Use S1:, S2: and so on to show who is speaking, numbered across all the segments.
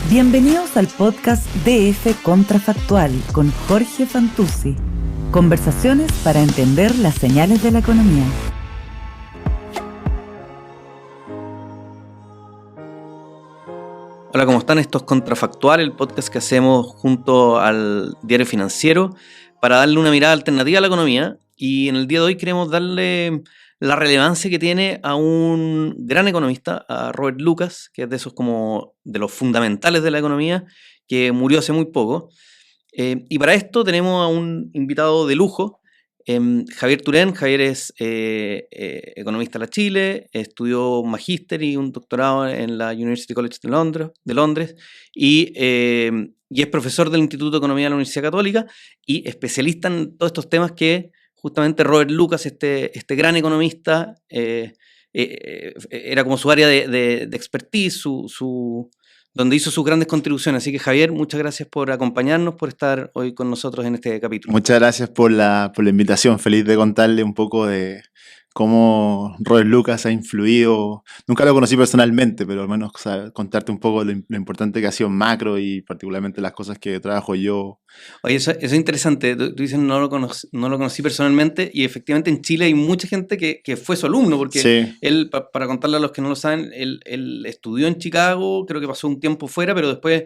S1: Bienvenidos al podcast DF Contrafactual con Jorge Fantuzzi. Conversaciones para entender las señales de la economía.
S2: Hola, ¿cómo están? Esto es Contrafactual, el podcast que hacemos junto al Diario Financiero para darle una mirada alternativa a la economía. Y en el día de hoy queremos darle la relevancia que tiene a un gran economista, a Robert Lucas, que es de esos como de los fundamentales de la economía, que murió hace muy poco. Y para esto tenemos a un invitado de lujo, Javier Turén. Javier es economista de la Chile, estudió un magíster y un doctorado en la University College de Londres y es profesor del Instituto de Economía de la Universidad Católica y especialista en todos estos temas que justamente Robert Lucas, este gran economista, era como su área de expertise, donde hizo sus grandes contribuciones. Así que, Javier, muchas gracias por acompañarnos, por estar hoy con nosotros en este capítulo.
S3: Muchas gracias por la invitación. Feliz de contarle un poco de cómo Robert Lucas ha influido. Nunca lo conocí personalmente, pero al menos contarte un poco lo importante que ha sido en macro y particularmente las cosas que trabajo yo.
S2: Oye, eso es interesante. Tú dices no lo conocí personalmente, y efectivamente en Chile hay mucha gente que fue su alumno, porque
S3: sí.
S2: Él, para contarle a los que no lo saben, él estudió en Chicago, creo que pasó un tiempo fuera, pero después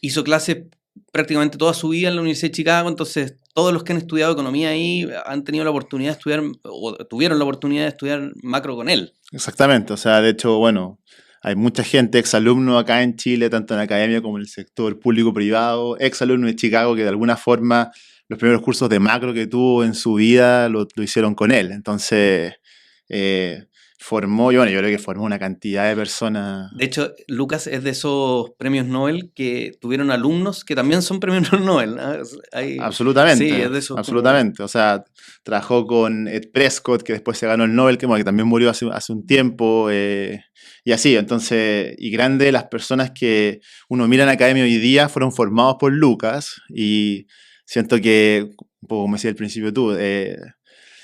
S2: hizo clases prácticamente toda su vida en la Universidad de Chicago. Entonces todos los que han estudiado economía ahí han tenido la oportunidad de estudiar, o tuvieron la oportunidad de estudiar macro con él.
S3: Exactamente, o sea, de hecho, bueno, hay mucha gente, exalumno acá en Chile, tanto en la academia como en el sector público-privado, exalumno de Chicago que de alguna forma los primeros cursos de macro que tuvo en su vida lo hicieron con él. Entonces, yo creo que formó una cantidad de personas.
S2: De hecho, Lucas es de esos premios Nobel que tuvieron alumnos que también son premios Nobel, ¿no?
S3: Absolutamente,
S2: sí, es de esos
S3: absolutamente. Como... O sea, trabajó con Ed Prescott, que después se ganó el Nobel, que también murió hace un tiempo, y así. Entonces, y grande, las personas que uno mira en la academia hoy día fueron formados por Lucas, y siento que, un poco como decía al principio tú,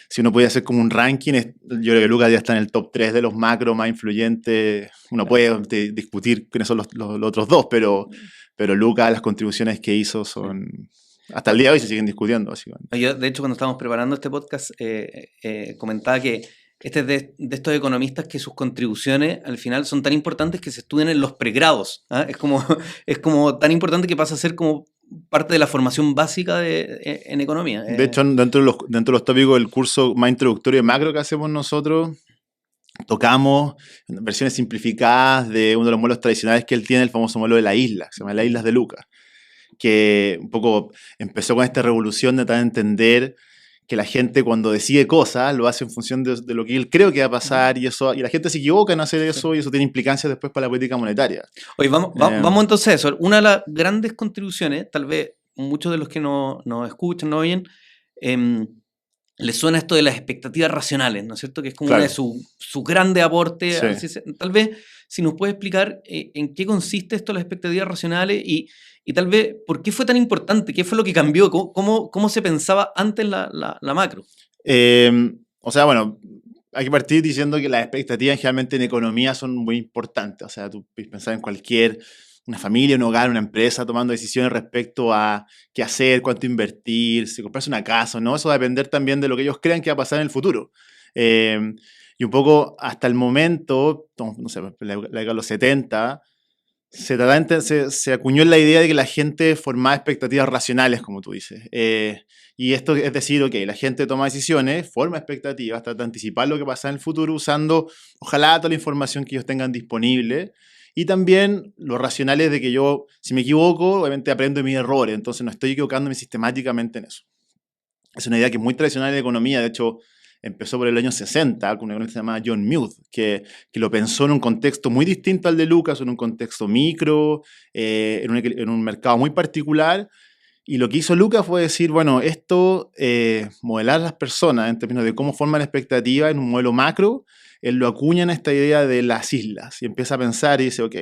S3: si uno puede hacer como un ranking, yo creo que Lucas ya está en el top 3 de los macro más influyentes. Uno puede discutir quiénes son los otros dos, pero Lucas, las contribuciones que hizo son... Hasta el día de hoy se siguen discutiendo, básicamente.
S2: Yo, de hecho, cuando estábamos preparando este podcast, comentaba que este es de estos economistas que sus contribuciones al final son tan importantes que se estudian en los pregrados. Es como tan importante que pasa a ser como parte de la formación básica en economía.
S3: De hecho, dentro de los tópicos del curso más introductorio de macro que hacemos nosotros, tocamos versiones simplificadas de uno de los modelos tradicionales que él tiene, el famoso modelo de la isla, que se llama las islas de Lucas, que un poco empezó con esta revolución de tratar de entender que la gente cuando decide cosas lo hace en función de lo que él cree que va a pasar, y la gente se equivoca en hacer eso, y eso tiene implicancias después para la política monetaria.
S2: Oye, vamos entonces a eso. Una de las grandes contribuciones, tal vez muchos de los que nos escuchan, nos oyen, les suena esto de las expectativas racionales, ¿no es cierto? Que es como
S3: Claro.
S2: una de su grande aporte.
S3: Sí.
S2: Tal vez, si nos puede explicar en qué consiste esto de las expectativas racionales y tal vez por qué fue tan importante, qué fue lo que cambió, cómo se pensaba antes la macro.
S3: O sea, bueno, hay que partir diciendo que las expectativas generalmente en economía son muy importantes. O sea, tú pensás en una familia, un hogar, una empresa tomando decisiones respecto a qué hacer, cuánto invertir, si comprarse una casa o no. Eso va a depender también de lo que ellos crean que va a pasar en el futuro. Y un poco hasta el momento, no sé, la década de los 70, se acuñó en la idea de que la gente formaba expectativas racionales, como tú dices. Y esto es decir, ok, la gente toma decisiones, forma expectativas, trata de anticipar lo que pasa en el futuro usando, ojalá, toda la información que ellos tengan disponible. Y también los racionales de que yo, si me equivoco, obviamente aprendo de mis errores, entonces no estoy equivocándome sistemáticamente en eso. Es una idea que es muy tradicional en la economía. De hecho, empezó por el año 60 con un economista llamado John Muth, que lo pensó en un contexto muy distinto al de Lucas, en un contexto micro, en un mercado muy particular. Y lo que hizo Lucas fue decir, bueno, esto, modelar a las personas en términos de cómo forman expectativas en un modelo macro, él lo acuña en esta idea de las islas y empieza a pensar y dice, ok,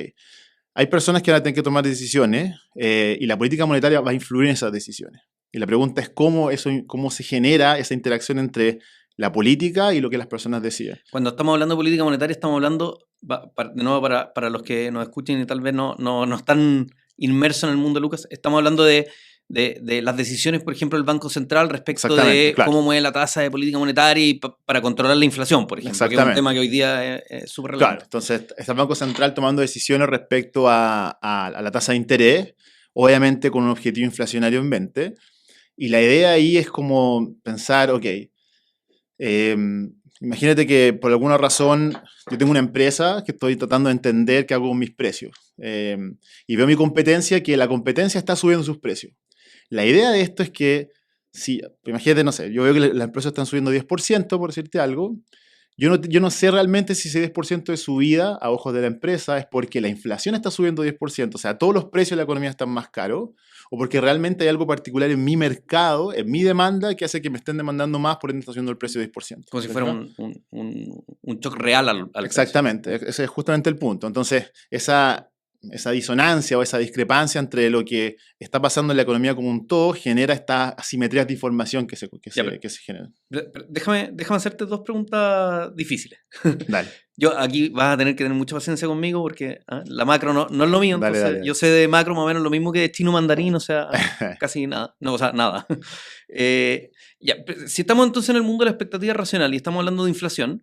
S3: hay personas que van a tener que tomar decisiones, y la política monetaria va a influir en esas decisiones. Y la pregunta es cómo se genera esa interacción entre la política y lo que las personas deciden.
S2: Cuando estamos hablando de política monetaria, estamos hablando, de nuevo para los que nos escuchen y tal vez no están inmerso en el mundo, Lucas. Estamos hablando de las decisiones, por ejemplo, del Banco Central respecto de
S3: claro.
S2: cómo mueve la tasa de política monetaria y para controlar la inflación, por ejemplo, que es un tema que hoy día es súper relevante.
S3: Claro, entonces está el Banco Central tomando decisiones respecto a la tasa de interés, obviamente con un objetivo inflacionario en mente. Y la idea ahí es como pensar, ok, imagínate que por alguna razón yo tengo una empresa que estoy tratando de entender qué hago con mis precios. Y veo mi competencia, que la competencia está subiendo sus precios. La idea de esto es que, si, imagínate, no sé, yo veo que las empresas están subiendo 10%, por decirte algo. Yo no sé realmente si ese 10% de subida a ojos de la empresa es porque la inflación está subiendo 10%, o sea, todos los precios de la economía están más caros, o porque realmente hay algo particular en mi mercado, en mi demanda, que hace que me estén demandando más, por ende está subiendo el precio 10%.
S2: Como si fuera un shock real al
S3: Exactamente,
S2: precio.
S3: ese es justamente el punto. Entonces, esa disonancia o esa discrepancia entre lo que está pasando en la economía como un todo genera estas asimetrías de información que se generan.
S2: Déjame hacerte dos preguntas difíciles.
S3: Dale.
S2: Yo aquí vas a tener que tener mucha paciencia conmigo porque la macro no es lo mío.
S3: Dale,
S2: Entonces,
S3: dale.
S2: yo sé de macro más o menos lo mismo que de chino mandarín, o sea, casi nada. No, o sea, nada. Si estamos entonces en el mundo de la expectativa racional y estamos hablando de inflación,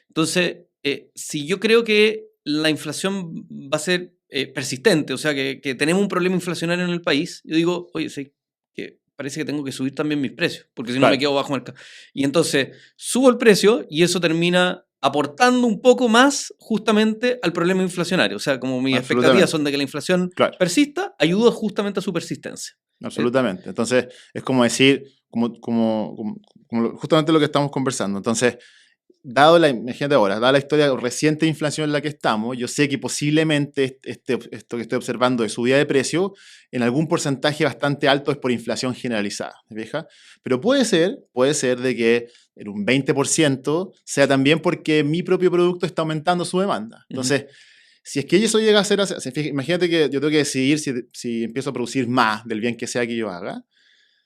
S2: entonces, si yo creo que la inflación va a ser persistente, o sea, que tenemos un problema inflacionario en el país, yo digo, oye, sí, que parece que tengo que subir también mis precios, porque si no me quedo bajo mercado. Y entonces subo el precio y eso termina aportando un poco más justamente al problema inflacionario. O sea, como mis expectativas son de que la inflación persista, ayuda justamente a su persistencia.
S3: Absolutamente. Entonces, es como decir, justamente lo que estamos conversando. Entonces, imagínate ahora, dada la historia reciente de inflación en la que estamos, yo sé que posiblemente esto que estoy observando de subida de precio, en algún porcentaje bastante alto es por inflación generalizada, ¿me fijas? Pero puede ser de que en un 20% sea también porque mi propio producto está aumentando su demanda. Entonces, si es que eso llega a ser así, imagínate que yo tengo que decidir si empiezo a producir más del bien que sea que yo haga.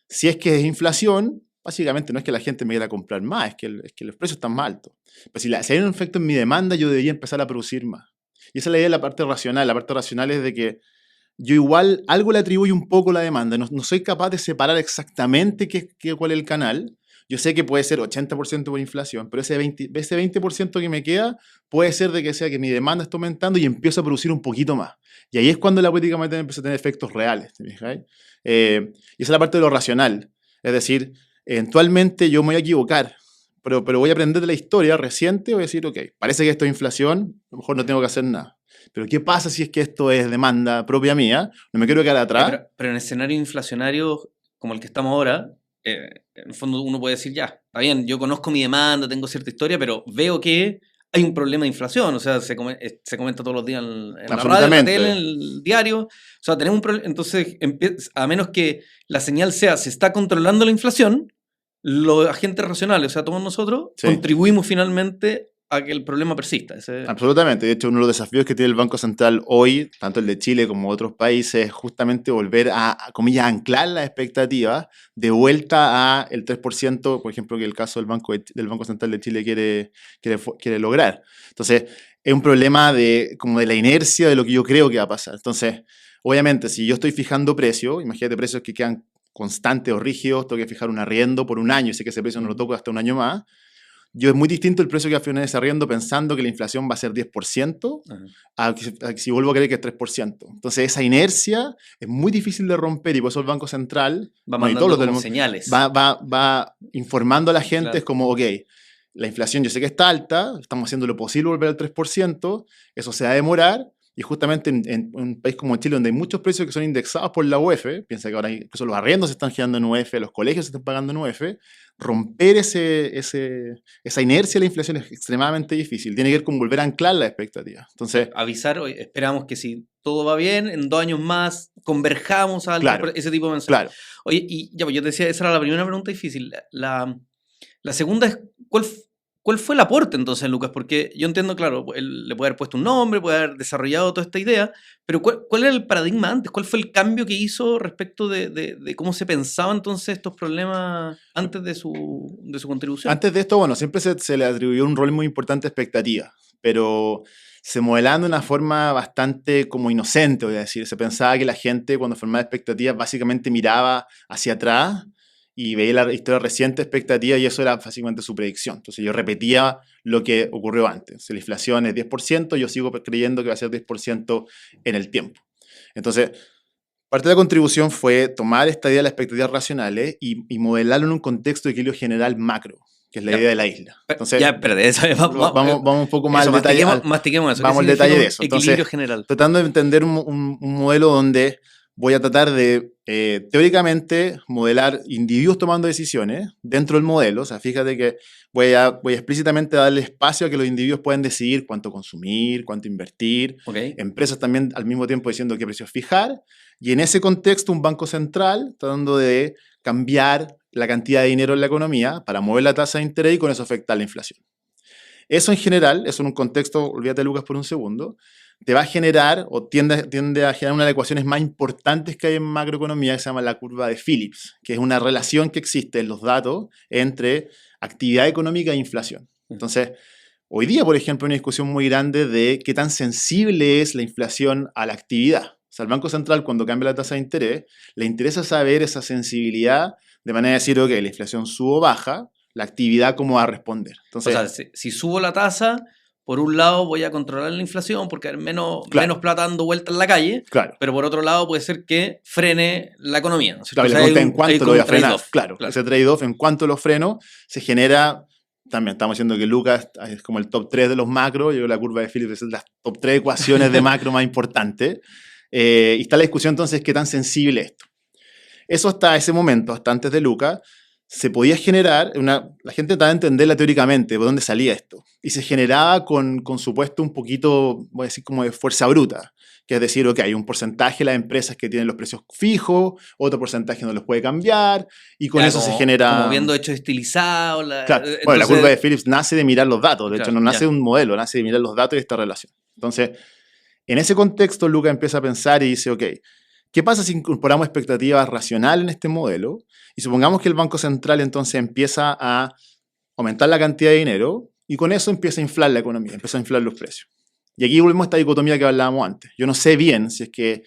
S3: Si es que es inflación, básicamente no es que la gente me quiera comprar más, es que los precios están más altos. Pero si hay un efecto en mi demanda, yo debería empezar a producir más. Y esa es la idea de la parte racional. La parte racional es de que yo igual algo le atribuyo un poco la demanda. No soy capaz de separar exactamente cuál es el canal. Yo sé que puede ser 80% por inflación, pero ese 20% que me queda puede ser de que sea que mi demanda está aumentando y empiezo a producir un poquito más. Y ahí es cuando la política monetaria empieza a tener efectos reales. Y esa es la parte de lo racional. Es decir, eventualmente yo me voy a equivocar, pero voy a aprender de la historia reciente, voy a decir, ok, parece que esto es inflación, a lo mejor no tengo que hacer nada. Pero ¿qué pasa si es que esto es demanda propia mía? No me quiero quedar atrás.
S2: Pero en escenario inflacionario como el que estamos ahora, en el fondo uno puede decir, ya, está bien, yo conozco mi demanda, tengo cierta historia, pero veo que hay un problema de inflación, o sea, se comenta todos los días en la radio, en la tele, en el diario, o sea, tenemos un problema, entonces, a menos que la señal sea, se está controlando la inflación, los agentes racionales, o sea, todos nosotros, contribuimos finalmente a que el problema persista.
S3: Absolutamente. De hecho, uno de los desafíos que tiene el Banco Central hoy, tanto el de Chile como otros países, es justamente volver a comillas, anclar las expectativas de vuelta a el 3%, por ejemplo, que el caso del Banco Central de Chile quiere lograr. Entonces, es un problema como de la inercia de lo que yo creo que va a pasar. Entonces, obviamente, si yo estoy fijando precios, imagínate precios que quedan constantes o rígidos, tengo que fijar un arriendo por un año y sé que ese precio no lo toco hasta un año más. Es muy distinto el precio que va a fijar ese arriendo pensando que la inflación va a ser 10% a que si vuelvo a creer que es 3%. Entonces esa inercia es muy difícil de romper y por eso el Banco Central
S2: va mandando señales.
S3: Va informando a la gente, es como, ok, la inflación yo sé que está alta, estamos haciendo lo posible volver al 3%, eso se va a demorar. Y justamente en un país como Chile, donde hay muchos precios que son indexados por la UEF, piensa que ahora incluso los arriendos se están generando en UEF, los colegios se están pagando en UEF, romper esa inercia de la inflación es extremadamente difícil. Tiene que ver con volver a anclar la expectativa. Entonces,
S2: avisar, esperamos que si todo va bien, en 2 años más converjamos a ese tipo de mensajes.
S3: Claro.
S2: Oye, y ya, pues yo te decía, esa era la primera pregunta difícil. La segunda es, ¿cuál fue el aporte entonces, Lucas? Porque yo entiendo, claro, él le puede haber puesto un nombre, puede haber desarrollado toda esta idea, pero ¿cuál era el paradigma antes? ¿Cuál fue el cambio que hizo respecto de cómo se pensaba entonces estos problemas antes de su contribución?
S3: Antes de esto, bueno, siempre se le atribuyó un rol muy importante a expectativa. pero se modelaban de una forma bastante como inocente, voy a decir. Se pensaba que la gente cuando formaba expectativas básicamente miraba hacia atrás y veía la historia reciente expectativa y eso era básicamente su predicción. Entonces yo repetía lo que ocurrió antes. Si la inflación es 10%, yo sigo creyendo que va a ser 10% en el tiempo. Entonces, parte de la contribución fue tomar esta idea de las expectativas racionales y modelarlo en un contexto de equilibrio general macro, que es la idea de la isla. Entonces,
S2: espérate,
S3: vamos un poco más al detalle.
S2: Mastiquemos eso.
S3: Vamos al detalle de eso.
S2: Equilibrio
S3: Entonces,
S2: general.
S3: tratando de entender un modelo donde voy a tratar de, teóricamente, modelar individuos tomando decisiones dentro del modelo. O sea, fíjate que voy a explícitamente darle espacio a que los individuos puedan decidir cuánto consumir, cuánto invertir.
S2: Okay.
S3: Empresas también al mismo tiempo diciendo qué precios fijar. Y en ese contexto, un banco central tratando de cambiar la cantidad de dinero en la economía para mover la tasa de interés y con eso afectar la inflación. Eso en general, eso en un contexto, olvídate Lucas por un segundo, te va a generar o tiende a generar una de las ecuaciones más importantes que hay en macroeconomía que se llama la curva de Phillips, que es una relación que existe en los datos entre actividad económica e inflación. Entonces, hoy día, por ejemplo, hay una discusión muy grande de qué tan sensible es la inflación a la actividad. O sea, el Banco Central, cuando cambia la tasa de interés, le interesa saber esa sensibilidad de manera de decir, ok, la inflación sube o baja, la actividad cómo va a responder. Entonces,
S2: o sea, si subo la tasa, por un lado voy a controlar la inflación porque hay menos plata dando vuelta en la calle, pero por otro lado puede ser que frene la economía. ¿No?
S3: Claro, o sea, en cuánto lo voy a frenar. Claro, ese trade-off, en cuánto lo freno, se genera. También estamos diciendo que Lucas es como el top 3 de los macros. Yo creo que la curva de Phillips es las top 3 ecuaciones de macro más importantes. Y está la discusión entonces qué tan sensible es esto. Eso hasta ese momento, hasta antes de Lucas, se podía generar, la gente trataba de entenderla teóricamente, de dónde salía esto. Y se generaba con supuesto un poquito, voy a decir, como de fuerza bruta. Que es decir, ok, hay un porcentaje de las empresas que tienen los precios fijos, otro porcentaje no los puede cambiar, y con eso se genera.
S2: Como viendo hechos estilizados.
S3: Claro, entonces, bueno, la curva de Phillips nace de mirar los datos, de hecho, no nace de un modelo, nace de mirar los datos y esta relación. Entonces, en ese contexto, Lucas empieza a pensar y dice, ok, ¿qué pasa si incorporamos expectativas racionales en este modelo? Y supongamos que el Banco Central entonces empieza a aumentar la cantidad de dinero y con eso empieza a inflar la economía, empieza a inflar los precios. Y aquí volvemos a esta dicotomía que hablábamos antes. Yo no sé bien si es que,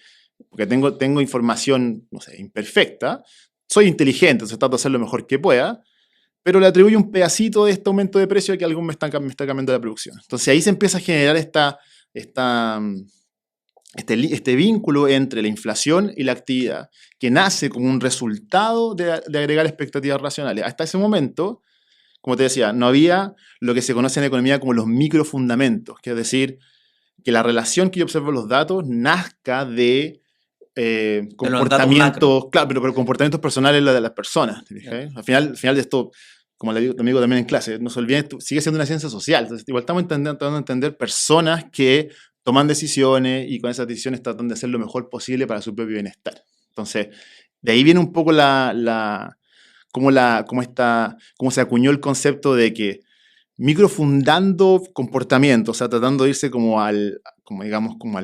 S3: porque tengo información, no sé, imperfecta, soy inteligente, entonces trato de hacer lo mejor que pueda, pero le atribuyo un pedacito de este aumento de precio a que algo me está cambiando la producción. Entonces ahí se empieza a generar este vínculo entre la inflación y la actividad, que nace como un resultado de agregar expectativas racionales. Hasta ese momento, como te decía, no había lo que se conoce en la economía como los microfundamentos, que es decir, que la relación que yo observo en los datos nazca de comportamientos, claro, pero comportamientos personales de las personas. Al final de esto, como le digo también en clase, no se olviden, sigue siendo una ciencia social. Entonces, igual estamos tratando de entender personas que toman decisiones y con esas decisiones tratan de hacer lo mejor posible para su propio bienestar. Entonces, de ahí viene un poco cómo se acuñó el concepto de que microfundando comportamiento, o sea, tratando de irse como al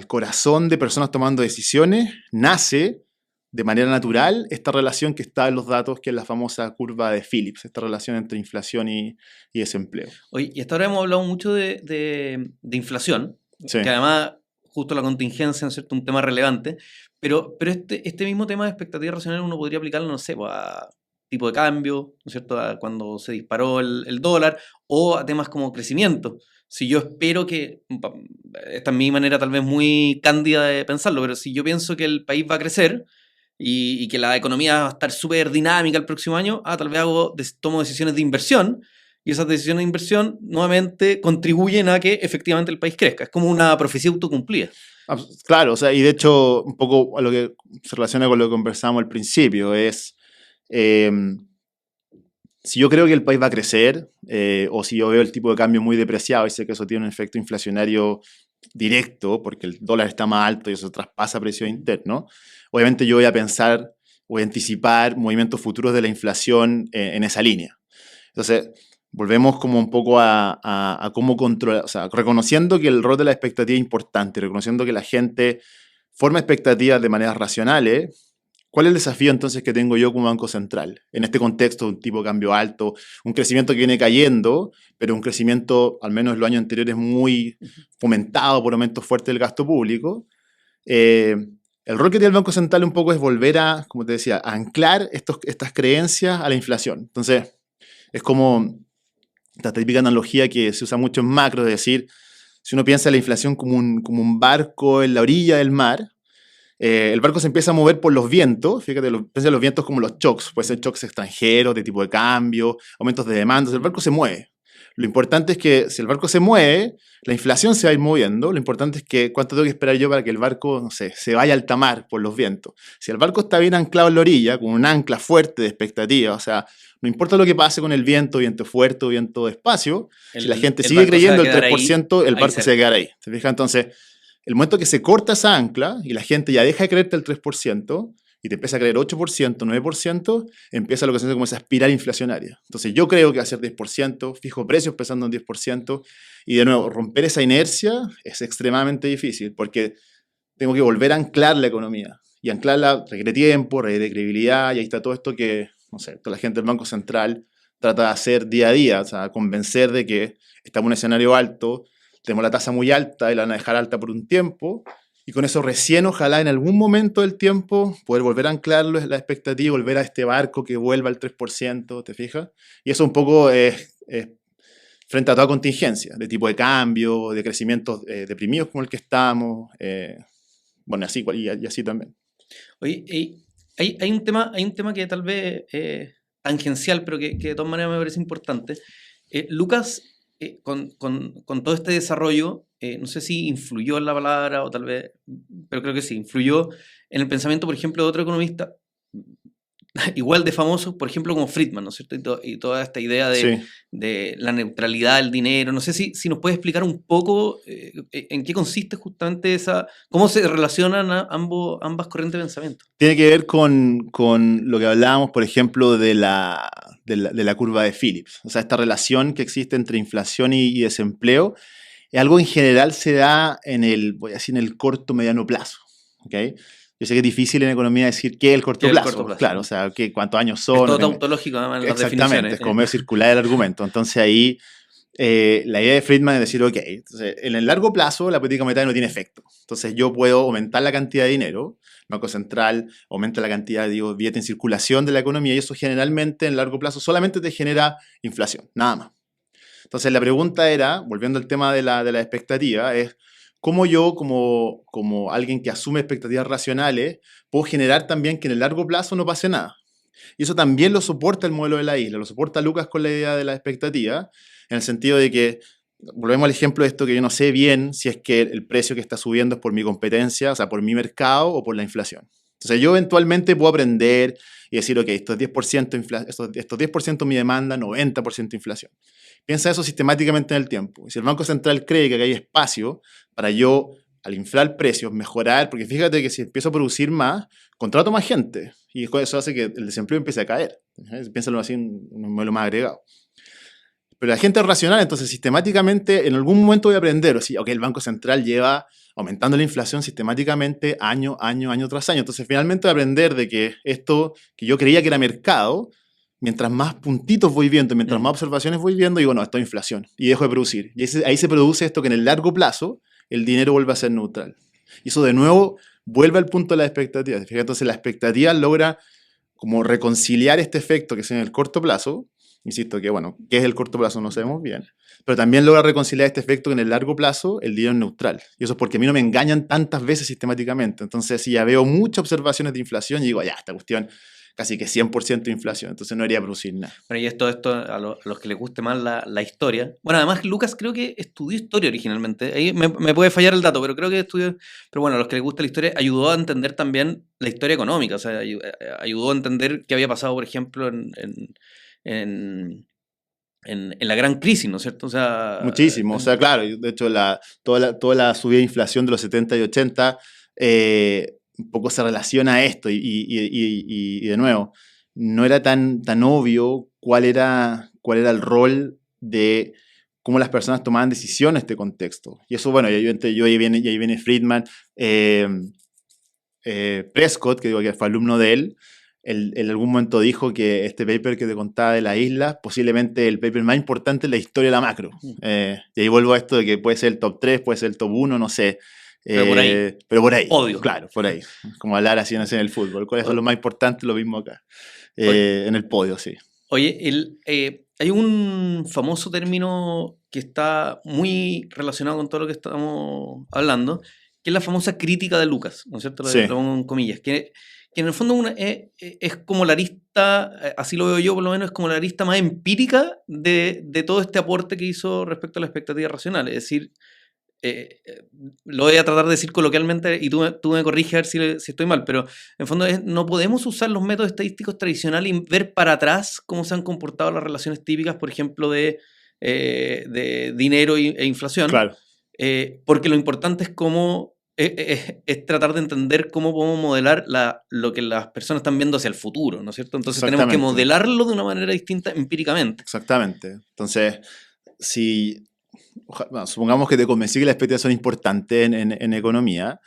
S3: corazón de personas tomando decisiones, nace de manera natural esta relación que está en los datos, que es la famosa curva de Phillips, esta relación entre inflación y desempleo.
S2: Oye, y hasta ahora hemos hablado mucho de inflación,
S3: sí,
S2: que además justo la contingencia es un tema relevante, pero este mismo tema de expectativa racional uno podría aplicarlo, no sé, a tipo de cambio, ¿no es cierto?, a cuando se disparó el dólar, o a temas como crecimiento. Si yo espero que, esta es mi manera tal vez muy cándida de pensarlo, pero si yo pienso que el país va a crecer y que la economía va a estar súper dinámica el próximo año, tal vez tomo decisiones de inversión, y esas decisiones de inversión nuevamente contribuyen a que efectivamente el país crezca. Es como una profecía autocumplida.
S3: Claro, o sea, y de hecho, un poco a lo que se relaciona con lo que conversamos al principio, es si yo creo que el país va a crecer, o si yo veo el tipo de cambio muy depreciado y sé que eso tiene un efecto inflacionario directo, porque el dólar está más alto y eso traspasa precios internos, obviamente yo voy a pensar, voy a anticipar movimientos futuros de la inflación en esa línea. Entonces, volvemos como un poco a cómo controlar, o sea, reconociendo que el rol de la expectativa es importante, reconociendo que la gente forma expectativas de maneras racionales, ¿Cuál es el desafío entonces que tengo yo como Banco Central? En este contexto, un tipo de cambio alto, un crecimiento que viene cayendo, pero un crecimiento, al menos en los años anteriores, muy fomentado por aumentos fuertes del gasto público. El rol que tiene el Banco Central un poco es volver a, como te decía, a anclar estas creencias a la inflación. Entonces, es como esta típica analogía que se usa mucho en macro, de decir, si uno piensa en la inflación como un barco en la orilla del mar, el barco se empieza a mover por los vientos. Fíjate, piensa en los vientos como los shocks. Pueden ser shocks extranjeros, de tipo de cambio, aumentos de demanda. El barco se mueve. Lo importante es que si el barco se mueve, la inflación se va a ir moviendo. Lo importante es que cuánto tengo que esperar yo para que el barco, no sé, se vaya a alta mar por los vientos. Si el barco está bien anclado en la orilla, con un ancla fuerte de expectativa, o sea, no importa lo que pase con el viento fuerte o viento despacio, si la gente sigue creyendo el 3%, el barco se va a quedar ahí. ¿Te fijas? Entonces, el momento que se corta esa ancla y la gente ya deja de creerte el 3% y te empieza a creer 8%, 9%, empieza lo que se llama como esa espiral inflacionaria. Entonces yo creo que va a ser 10%, fijo precios pensando en 10%, y de nuevo, romper esa inercia es extremadamente difícil porque tengo que volver a anclar la economía. Y anclarla requiere tiempo, requiere credibilidad, y ahí está todo esto que, no sé, toda la gente del Banco Central trata de hacer día a día, o sea, convencer de que estamos en un escenario alto, tenemos la tasa muy alta y la van a dejar alta por un tiempo, y con eso recién, ojalá en algún momento del tiempo, poder volver a anclarlo es la expectativa, volver a este barco que vuelva al 3%, ¿te fijas? Y eso un poco es frente a toda contingencia, de tipo de cambio, de crecimientos deprimidos como el que estamos, bueno, así, y así también.
S2: Oye, hay un tema que tal vez tangencial, pero que de todas maneras me parece importante. Lucas, con todo este desarrollo, no sé si influyó en la palabra o tal vez, pero creo que sí, influyó en el pensamiento, por ejemplo, de otro economista igual de famoso, por ejemplo, como Friedman, ¿no es cierto? Y toda esta idea de la neutralidad del dinero. No sé si nos puedes explicar un poco en qué consiste justamente cómo se relacionan ambas corrientes de pensamiento.
S3: Tiene que ver con lo que hablábamos, por ejemplo, de la curva de Phillips. O sea, esta relación que existe entre inflación y desempleo, es algo en general se da voy a decir, en el corto, mediano plazo. ¿Okay? Yo sé que es difícil en economía decir qué es el corto plazo. Claro, o sea, cuántos años son.
S2: Es todo tautológico, además, en las definiciones.
S3: Exactamente, es como medio circular el argumento. Entonces ahí la idea de Friedman es decir, ok, entonces, en el largo plazo la política monetaria no tiene efecto. Entonces yo puedo aumentar la cantidad de dinero, el Banco Central aumenta la cantidad de billete en circulación de la economía y eso generalmente en largo plazo solamente te genera inflación, nada más. Entonces la pregunta era, volviendo al tema de la expectativa, es cómo yo, como alguien que asume expectativas racionales, puedo generar también que en el largo plazo no pase nada. Y eso también lo soporta el modelo de la isla, lo soporta Lucas con la idea de la expectativa, en el sentido de que, volvemos al ejemplo de esto, que yo no sé bien si es que el precio que está subiendo es por mi competencia, o sea, por mi mercado o por la inflación. Entonces yo eventualmente puedo aprender y decir, ok, estos 10% mi demanda, 90% inflación. Piensa eso sistemáticamente en el tiempo. Y si el Banco Central cree que hay espacio para yo, al inflar precios, mejorar, porque fíjate que si empiezo a producir más, contrato más gente. Y eso hace que el desempleo empiece a caer. Piénsalo así en un modelo más agregado. Pero la gente es racional, entonces sistemáticamente en algún momento voy a aprender. O sea, ok, el Banco Central lleva aumentando la inflación sistemáticamente año tras año. Entonces finalmente voy a aprender de que esto que yo creía que era mercado, mientras más puntitos voy viendo, mientras más observaciones voy viendo, digo, no, esto es inflación. Y dejo de producir. Y ahí se produce esto que en el largo plazo el dinero vuelve a ser neutral. Y eso de nuevo vuelve al punto de la expectativa. Fíjate, entonces la expectativa logra como reconciliar este efecto que es en el corto plazo. Insisto que, bueno, ¿qué es el corto plazo? No sabemos bien. Pero también logra reconciliar este efecto que en el largo plazo el dinero es neutral. Y eso es porque a mí no me engañan tantas veces sistemáticamente. Entonces, si ya veo muchas observaciones de inflación, y digo, ya, esta cuestión casi que 100% de inflación. Entonces no haría producir nada.
S2: Bueno, y esto a los que les guste más la historia. Bueno, además Lucas creo que estudió historia originalmente. Ahí me puede fallar el dato, pero creo que estudió. Pero bueno, a los que les gusta la historia, ayudó a entender también la historia económica. O sea, ayudó a entender qué había pasado, por ejemplo, en la gran crisis, ¿no es cierto? O sea,
S3: muchísimo, o sea, claro, de hecho toda la subida de inflación de los 70 y 80 un poco se relaciona a esto y de nuevo, no era tan obvio cuál era el rol de cómo las personas tomaban decisiones en este contexto. Y eso, bueno, y ahí viene Friedman. Prescott, que digo que fue alumno de él, en algún momento dijo que este paper que te contaba de la isla, posiblemente el paper más importante en la historia de la macro. Y ahí vuelvo a esto de que puede ser el top 3, puede ser el top 1, no sé.
S2: Pero por ahí.
S3: Pero por ahí.
S2: Obvio.
S3: Claro, por ahí. Como hablar así en el fútbol. ¿Cuáles son los más importantes? Lo mismo acá. En el podio, sí.
S2: Oye, hay un famoso término que está muy relacionado con todo lo que estamos hablando, que es la famosa crítica de Lucas, ¿no es cierto?
S3: Sí.
S2: Lo pongo en comillas, que en el fondo es como la arista, así lo veo yo por lo menos, es como la arista más empírica de todo este aporte que hizo respecto a la expectativa racional. Es decir, lo voy a tratar de decir coloquialmente y tú me corriges a ver si estoy mal, pero en fondo no podemos usar los métodos estadísticos tradicionales y ver para atrás cómo se han comportado las relaciones típicas, por ejemplo, de dinero e inflación,
S3: Claro.
S2: porque lo importante es cómo es tratar de entender cómo podemos modelar lo que las personas están viendo hacia el futuro, ¿no es cierto? Entonces tenemos que modelarlo de una manera distinta empíricamente.
S3: Exactamente. Entonces, supongamos que te convencí que las expectativas son importantes en economía,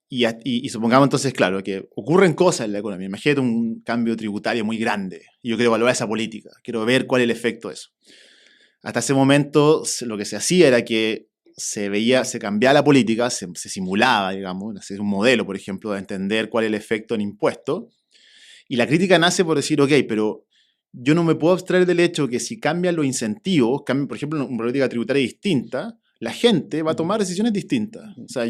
S3: y supongamos entonces, claro, que ocurren cosas en la economía. Imagínate un cambio tributario muy grande y yo quiero evaluar esa política, quiero ver cuál es el efecto de eso. Hasta ese momento lo que se hacía era que se cambiaba la política, se simulaba, digamos, hacer un modelo, por ejemplo, de entender cuál es el efecto en impuestos. Y la crítica nace por decir, ok, pero yo no me puedo abstraer del hecho que si cambian los incentivos, cambian, por ejemplo, una política tributaria distinta, la gente va a tomar decisiones distintas. O sea,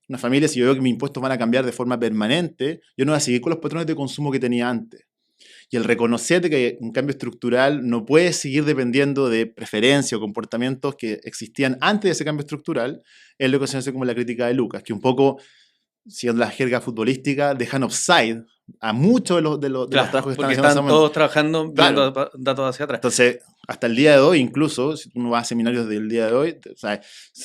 S3: una familia, si yo veo que mis impuestos van a cambiar de forma permanente, yo no voy a seguir con los patrones de consumo que tenía antes. Y el reconocer que un cambio estructural no puede seguir dependiendo de preferencias o comportamientos que existían antes de ese cambio estructural, es lo que se hace como la crítica de Lucas, que un poco, siguiendo la jerga futbolística, dejan offside a muchos de los trabajos que
S2: porque
S3: están haciendo.
S2: Están todos trabajando viendo datos hacia atrás.
S3: Entonces, hasta el día de hoy, incluso, si uno va a seminarios del día de hoy, o sea,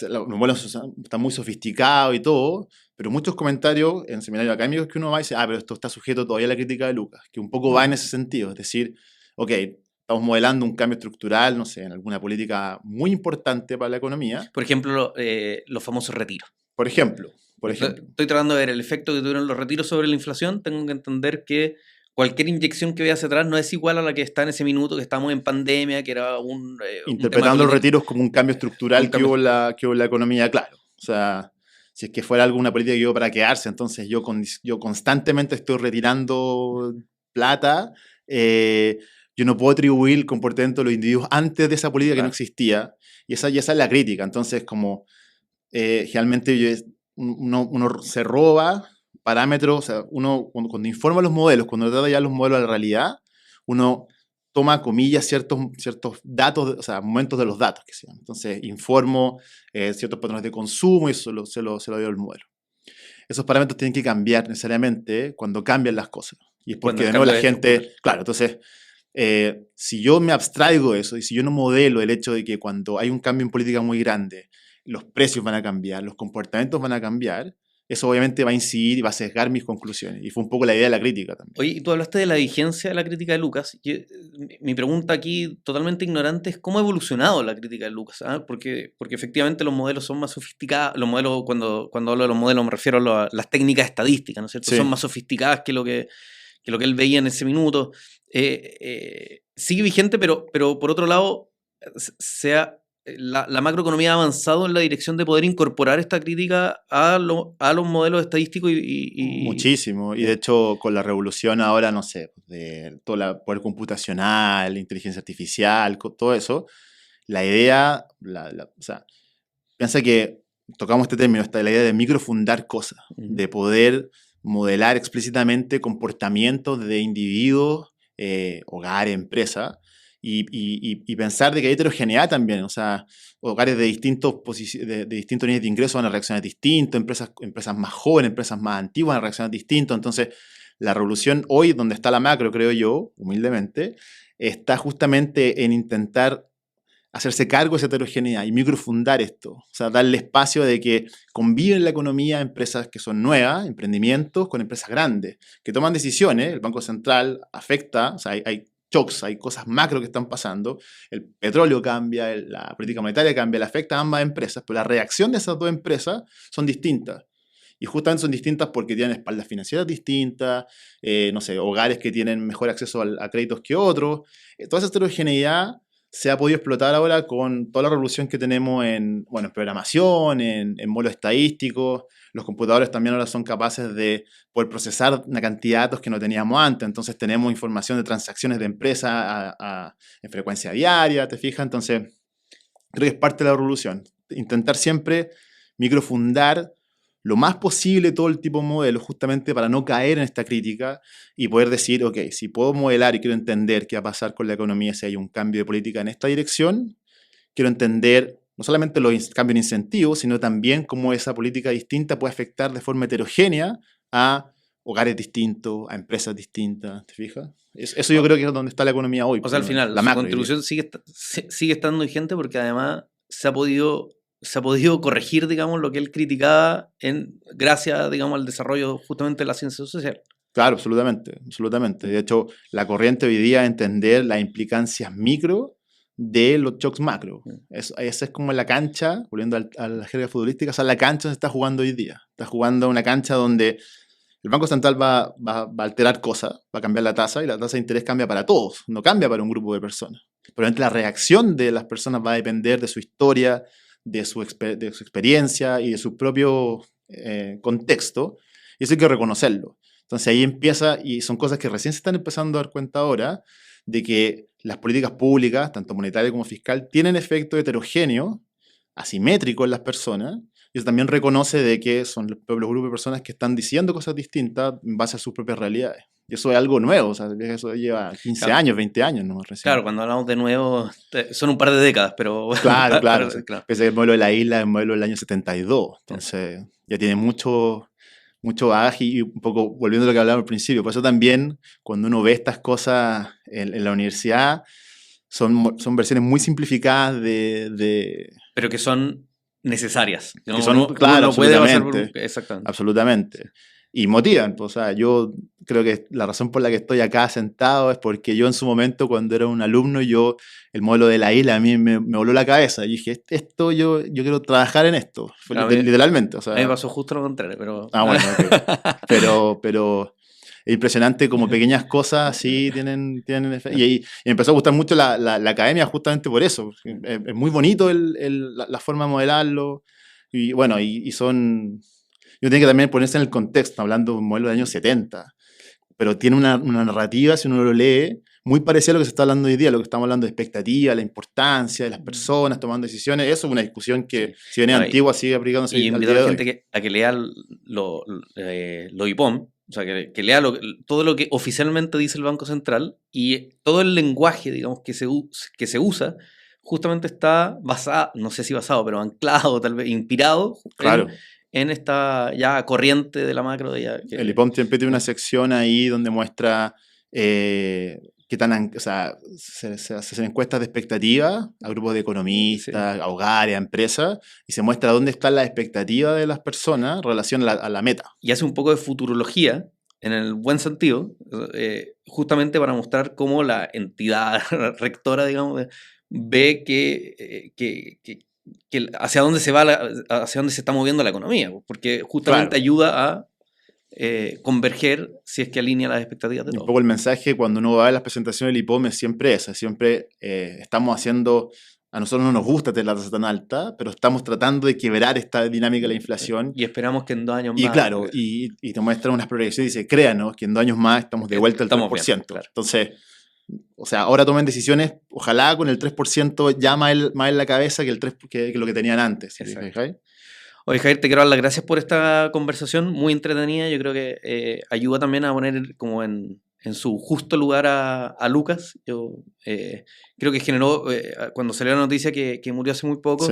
S3: los modelos están muy sofisticados y todo, pero muchos comentarios en seminarios académicos que uno va y dice, pero esto está sujeto todavía a la crítica de Lucas, que un poco va en ese sentido, es decir, ok, estamos modelando un cambio estructural, no sé, en alguna política muy importante para la economía.
S2: Por ejemplo, los famosos retiros.
S3: Por ejemplo.
S2: Estoy tratando de ver el efecto que tuvieron los retiros sobre la inflación. Tengo que entender que cualquier inyección que vea hacia atrás no es igual a la que está en ese minuto, que estamos en pandemia, que era
S3: interpretando los retiros como un cambio estructural que hubo en la economía, claro. O sea, si es que fuera alguna política que iba para quedarse, entonces yo constantemente estoy retirando plata, yo no puedo atribuir el comportamiento de los individuos antes de esa política que no existía, y esa es la crítica. Entonces, como realmente uno se roba parámetros, o sea, uno cuando informa los modelos, cuando trata ya los modelos a la realidad, uno toma, comillas, ciertos datos, o sea, momentos de los datos que sean. Entonces, informo ciertos patrones de consumo y se lo doy al modelo. Esos parámetros tienen que cambiar necesariamente cuando cambian las cosas. Y es porque de nuevo la gente... Claro, entonces, si yo me abstraigo de eso y si yo no modelo el hecho de que cuando hay un cambio en política muy grande, los precios van a cambiar, los comportamientos van a cambiar, eso obviamente va a incidir y va a sesgar mis conclusiones. Y fue un poco la idea de la crítica también.
S2: Oye, y tú hablaste de la vigencia de la crítica de Lucas. Mi pregunta aquí, totalmente ignorante, es cómo ha evolucionado la crítica de Lucas. Porque efectivamente los modelos son más sofisticados. Los modelos, cuando hablo de los modelos me refiero a las técnicas estadísticas, ¿no es cierto? Sí. Son más sofisticadas que lo que él veía en ese minuto. Sigue vigente, pero por otro lado, la macroeconomía ha avanzado en la dirección de poder incorporar esta crítica a los modelos estadísticos
S3: Muchísimo. Y de hecho, con la revolución ahora, no sé, de todo el poder computacional, la inteligencia artificial, todo eso, la idea, o sea, piensa que tocamos este término, la idea de microfundar cosas, de poder modelar explícitamente comportamientos de individuos, hogares, empresas, y pensar de que hay heterogeneidad también, o sea, hogares de distintos niveles de ingresos van a reaccionar distinto, empresas más jóvenes, empresas más antiguas van a reaccionar distinto. Entonces, la revolución hoy, donde está la macro, creo yo, humildemente, está justamente en intentar hacerse cargo de esa heterogeneidad y microfundar esto, o sea, darle espacio de que conviven en la economía empresas que son nuevas, emprendimientos, con empresas grandes, que toman decisiones, el Banco Central afecta, o sea, hay shocks, hay cosas macro que están pasando, el petróleo cambia, la política monetaria cambia, le afecta a ambas empresas, pero la reacción de esas dos empresas son distintas. Y justamente son distintas porque tienen espaldas financieras distintas, no sé, hogares que tienen mejor acceso a créditos que otros. Toda esa heterogeneidad se ha podido explotar ahora con toda la revolución que tenemos en programación, en modelos estadísticos. Los computadores también ahora son capaces de poder procesar una cantidad de datos que no teníamos antes. Entonces tenemos información de transacciones de empresas en frecuencia diaria, ¿te fijas? Entonces creo que es parte de la revolución. Intentar siempre microfundar lo más posible todo el tipo de modelos, justamente para no caer en esta crítica y poder decir, ok, si puedo modelar y quiero entender qué va a pasar con la economía si hay un cambio de política en esta dirección, quiero entender no solamente los cambios en incentivos, sino también cómo esa política distinta puede afectar de forma heterogénea a hogares distintos, a empresas distintas, ¿te fijas? Eso yo creo que es donde está la economía hoy.
S2: O sea, al final,
S3: la
S2: su
S3: macro,
S2: contribución sigue estando vigente porque además se ha podido corregir, digamos, lo que él criticaba gracias, digamos, al desarrollo justamente de la ciencia social.
S3: Claro, absolutamente, absolutamente. De hecho, la corriente hoy día es entender las implicancias micro de los shocks macro. Esa es como la cancha, volviendo a la jerga futbolística, esa es la cancha donde está jugando hoy día. Está jugando una cancha donde el Banco Central va a alterar cosas, va a cambiar la tasa, y la tasa de interés cambia para todos, no cambia para un grupo de personas. Probablemente la reacción de las personas va a depender de su historia, de su experiencia y de su propio contexto, y eso hay que reconocerlo. Entonces ahí empieza, y son cosas que recién se están empezando a dar cuenta ahora, de que las políticas públicas, tanto monetaria como fiscal, tienen efecto heterogéneo, asimétrico en las personas, y eso también reconoce de que son los grupos de personas que están diciendo cosas distintas en base a sus propias realidades. Y eso es algo nuevo, o sea, eso lleva 15 años, 20 años, ¿no? Recién.
S2: Claro, cuando hablamos de nuevo, son un par de décadas, pero...
S3: Claro. Pese que el modelo de la isla es el modelo del año 72, entonces ya tiene mucho bagaje, y un poco volviendo a lo que hablábamos al principio. Por eso también, cuando uno ve estas cosas en la universidad, son versiones muy simplificadas
S2: Pero que son necesarias.
S3: Que son, claro, absolutamente.
S2: Exactamente.
S3: Absolutamente. Y motivan. Pues, o sea, yo creo que la razón por la que estoy acá sentado es porque yo en su momento, cuando era un alumno, el modelo de la isla a mí me voló la cabeza. Y dije, yo quiero trabajar en esto. Literalmente. O sea,
S2: a mí me pasó justo lo contrario, pero...
S3: bueno, okay. Pero es impresionante como pequeñas cosas así tienen efecto. Y me empezó a gustar mucho la academia justamente por eso. Es muy bonito la forma de modelarlo. Y bueno, y son... Uno tiene que también ponerse en el contexto, hablando de un modelo de años 70, pero tiene una narrativa, si uno lo lee, muy parecida a lo que se está hablando hoy día, lo que estamos hablando de expectativa, la importancia de las personas tomando decisiones. Eso es una discusión que, si viene antigua, sigue aplicándose.
S2: Y invitar a la gente a que lea lo IPOM, o sea, que lea todo lo que oficialmente dice el Banco Central, y todo el lenguaje, digamos, que se usa, justamente está basado, no sé si basado, pero anclado, tal vez inspirado,
S3: claro,
S2: en esta ya corriente de la macro.
S3: El IPOM siempre tiene una sección ahí donde muestra qué tan, o sea, se hacen encuestas de expectativa a grupos de economistas, a hogares, a empresas, y se muestra dónde está la expectativa de las personas en relación a la meta.
S2: Y hace un poco de futurología, en el buen sentido, justamente para mostrar cómo la entidad rectora, digamos, ve que hacia dónde hacia dónde se está moviendo la economía, porque justamente ayuda a converger si es que alinea las expectativas de todos.
S3: Un poco el mensaje cuando uno va a las presentaciones del IPOM es siempre esa, siempre estamos haciendo, a nosotros no nos gusta tener la tasa tan alta, pero estamos tratando de quebrar esta dinámica de la inflación.
S2: Y esperamos que en 2 años más...
S3: Y claro, y te muestran unas proyecciones y dice, créanos que en 2 años más estamos de vuelta al 3%. Bien, claro. Entonces... O sea, ahora tomen decisiones, ojalá con el 3% ya más en la cabeza que lo que tenían antes. ¿Sí?
S2: Oye, Javier, te quiero dar las gracias por esta conversación muy entretenida. Yo creo que ayuda también a poner como en su justo lugar a Lucas. Yo creo que generó, cuando salió la noticia que murió hace muy poco,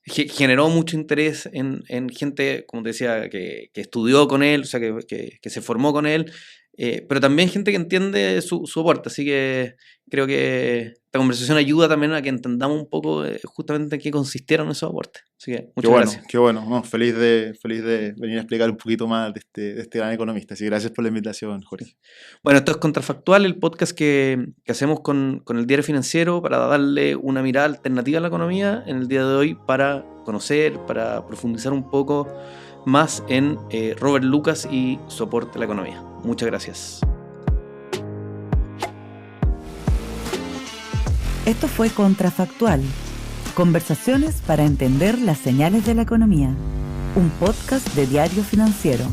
S2: generó mucho interés en gente, como te decía, que estudió con él, o sea, que se formó con él. Pero también gente que entiende su aporte, así que creo que esta conversación ayuda también a que entendamos un poco justamente en qué consistieron esos aportes. Así que muchas gracias.
S3: Qué bueno, no, feliz de venir a explicar un poquito más de este gran economista, así que gracias por la invitación, Jorge.
S2: Bueno, esto es Contrafactual, el podcast que hacemos con el Diario Financiero para darle una mirada alternativa a la economía en el día de hoy, para conocer, para profundizar un poco más en Robert Lucas y Soporte a la Economía. Muchas gracias.
S1: Esto fue Contrafactual. Conversaciones para entender las señales de la economía. Un podcast de Diario Financiero.